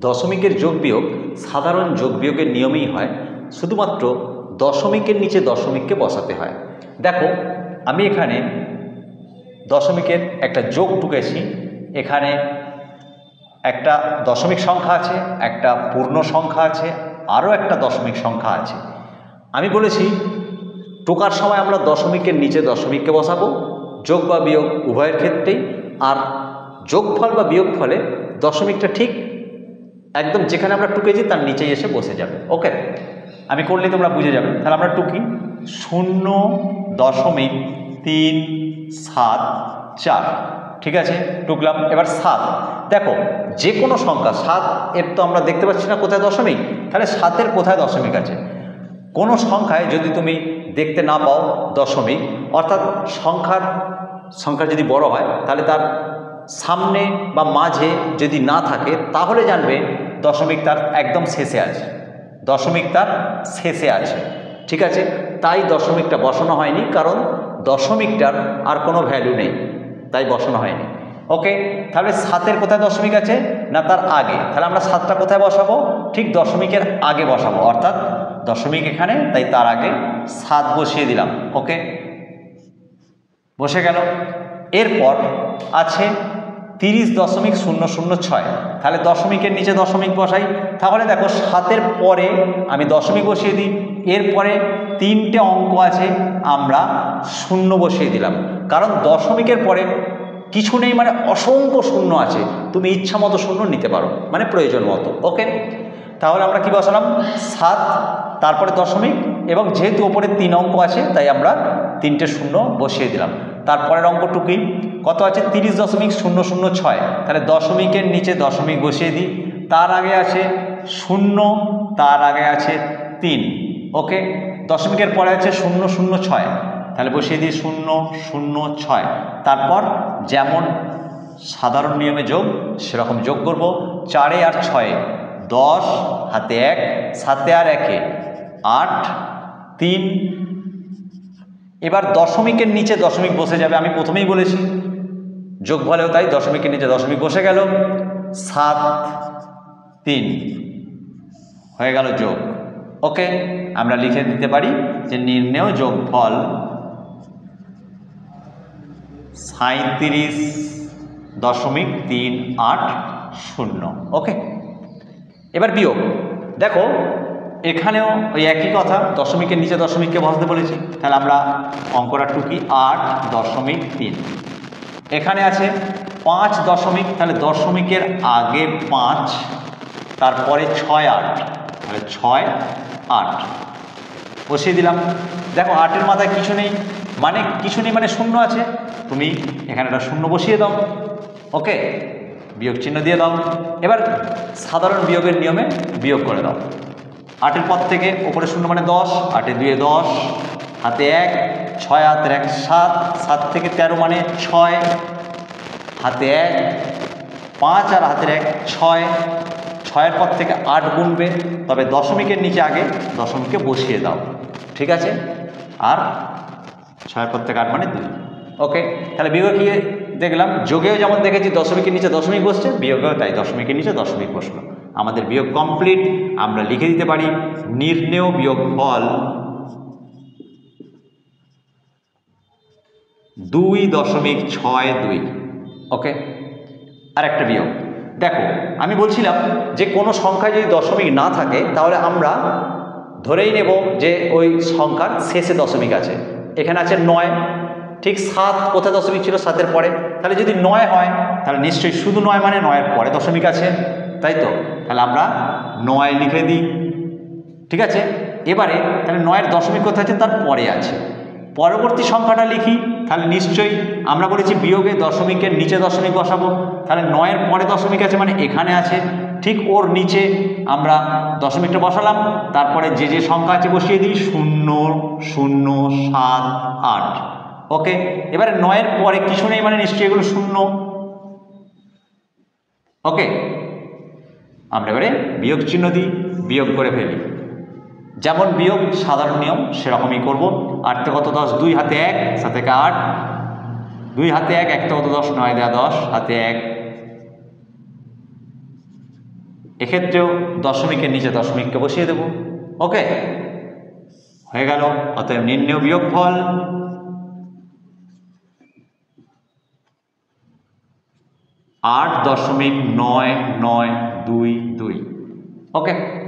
দশমিকের যোগ বিয়োগ সাধারণ যোগ বিয়োগের নিয়মেই হয়, শুধুমাত্র দশমিকের নিচে দশমিককে বসাতে হয়। দেখো আমি এখানে দশমিকের একটা যোগ টুকেছি, এখানে একটা দশমিক সংখ্যা আছে, একটা পূর্ণ সংখ্যা আছে, আরও একটা দশমিক সংখ্যা আছে। আমি বলেছি টোকার সময় আমরা দশমিকের নিচে দশমিককে বসাবো, যোগ বা বিয়োগ উভয়ের ক্ষেত্রেই। আর যোগফল বা বিয়োগফলে দশমিকটা ঠিক একদম যেখানে আমরা টুকেছি তার নিচেই এসে বসে যাবে। ওকে, আমি করলে তোমরা বুঝে যাবে। তাহলে আমরা টুকি 0.374, ঠিক আছে, টুকলাম। এবার 7, দেখো যে কোনো সংখ্যা 7 এর তো আমরা দেখতে পাচ্ছি না কোথায় দশমিক, তাহলে 7-এর কোথায় দশমিক আছে? কোনো সংখ্যায় যদি তুমি দেখতে না পাও দশমিক, অর্থাৎ সংখ্যা যদি বড় হয় তাহলে তার সামনে বা মাঝে যদি না থাকে তাহলে জানবে দশমিক তার একদম শেষে আছে, দশমিক তার শেষে আছে, ঠিক আছে। তাই দশমিকটা বসানো হয়নি, কারণ দশমিকটার আর কোনো ভ্যালু নেই, তাই বসানো হয়নি। ওকে, তাহলে 7-এর কোথায় দশমিক আছে না তার আগে, তাহলে আমরা 7টা কোথায় বসাবো? ঠিক দশমিকের আগে বসাবো, অর্থাৎ দশমিক এখানে, তাই তার আগে 7 বসিয়ে দিলাম। ওকে, বসে গেল। এরপর আছে 30.006, তাহলে দশমিকের নিচে দশমিক বসাই। তাহলে দেখো 7-এর পরে আমি দশমিক বসিয়ে দিই, এরপরে 3টে অঙ্ক আছে, আমরা 0 বসিয়ে দিলাম, কারণ দশমিকের পরে কিছু নেই, মানে অসংখ্য শূন্য আছে, তুমি ইচ্ছা মতো শূন্য নিতে পারো, মানে প্রয়োজন মতো। ওকে, তাহলে আমরা কি বসালাম? 7, তারপরে দশমিক, এবং যেহেতু ওপরে 3 অঙ্ক আছে তাই আমরা 3টে শূন্য বসিয়ে দিলাম। তারপরের অঙ্কটুকুই কত আছে? 30.006, তাহলে দশমিকের নিচে দশমিক বসিয়ে দিই, তার আগে আছে 0, তার আগে আছে 3। ওকে, দশমিকের পরে আছে 006, তাহলে বসিয়ে দিই 006। তারপর যেমন সাধারণ নিয়মে যোগ সেরকম যোগ করব, 4 আর 6, 10, হাতে 1, 7 আর 1, 8, 3। এবার দশমিকের নিচে দশমিক বসে যাবে, আমি প্রথমেই বলেছি যোগ বলেও তাই, দশমিকের নিচে দশমিক বসে গেল, 7, 3 হয়ে গেল যোগ। ওকে, আমরা লিখে দিতে পারি যে নির্ণেয় যোগফল 37.380। ওকে, এবার বিয়োগ। দেখো এখানেও ওই একই কথা, দশমিকের নিচে দশমিককে বসাতে বলেছি, তাহলে আমরা অঙ্কটা টুকি 8.3। এখানে আছে 5 দশমিক, তাহলে দশমিকের আগে 5, তারপরে 6, 8, তাহলে 6, 8 বসিয়ে দিলাম। দেখো 8-এর মাথায় কিছু নেই, মানে কিছু নেই মানে শূন্য আছে, তুমি এখানে একটা শূন্য বসিয়ে দাও। ওকে, বিয়োগ চিহ্ন দিয়ে দাও। এবার সাধারণ বিয়োগের নিয়মে বিয়োগ করে দাও। 8-এর পর থেকে ওপরে শূন্য মানে 10, 8 2 10, হাতে 1, 6 হাতের 1 7, 7 থেকে 13 মানে 6, হাতে 1, 5 আর হাতের 1 6, 6-এর পর থেকে 8 গুনবে, তবে দশমিকের নিচে আগে দশমিককে বসিয়ে দাও, ঠিক আছে। আর 6-এর পর থেকে 8 মানে 2। ওকে, তাহলে বিয়োগে কি দেখলাম? যোগেও যেমন দেখেছি দশমিকের নিচে দশমিক বসছে, বিয়োগেও তাই দশমিকের নিচে দশমিক বসলো। আমাদের বিয়োগ কমপ্লিট। আমরা লিখে দিতে পারি নির্ণেয় বিয়োগফল 2.62। ওকে, আর একটা বিয়োগ। দেখো আমি বলছিলাম যে কোনো সংখ্যায় যদি দশমিক না থাকে তাহলে আমরা ধরেই নেব যে ওই সংখ্যার শেষে দশমিক আছে। এখানে আছে 9, ঠিক 7 কোথায় দশমিক ছিল? 7-এর পরে, তাহলে যদি 9 হয় তাহলে নিশ্চয়ই শুধু 9 মানে 9-এর পরে দশমিক আছে, তাই তো? তাহলে আমরা 9 লিখে দিই, ঠিক আছে। এবারে তাহলে 9-এর দশমিক কোথায় আছে? তার পরে আছে। পরবর্তী সংখ্যাটা লিখি, তাহলে নিশ্চয়ই আমরা বলেছি বিয়োগে দশমিকের নিচে দশমিক বসাবো, তাহলে 9-এর পরে দশমিক আছে মানে এখানে আছে, ঠিক ওর নিচে আমরা দশমিকটা বসালাম, তারপরে যে যে সংখ্যা আছে বসিয়ে দিই 0 0 7 8। ওকে, এবারে 9-এর পরে কিছু নেই মানে নিশ্চয়ই এগুলো শূন্য। ওকে, আমরা এবারে বিয়োগ চিহ্ন দিই, বিয়োগ করে ফেলি। যেমন বিয়োগ সাধারণ নিয়ম সেরকমই করব। 8 থেকে কত 10, 2 হাতে 1, 7 থেকে 8, 2 হাতে 1, 1 থেকে কত 10, 9 দেয়া 10, হাতে 1, এক্ষেত্রেও দশমিকের নিচে দশমিককে বসিয়ে দেব। ওকে, হয়ে গেল। অতএব নির্ণেয় বিয়োগফল 8.9922। ওকে।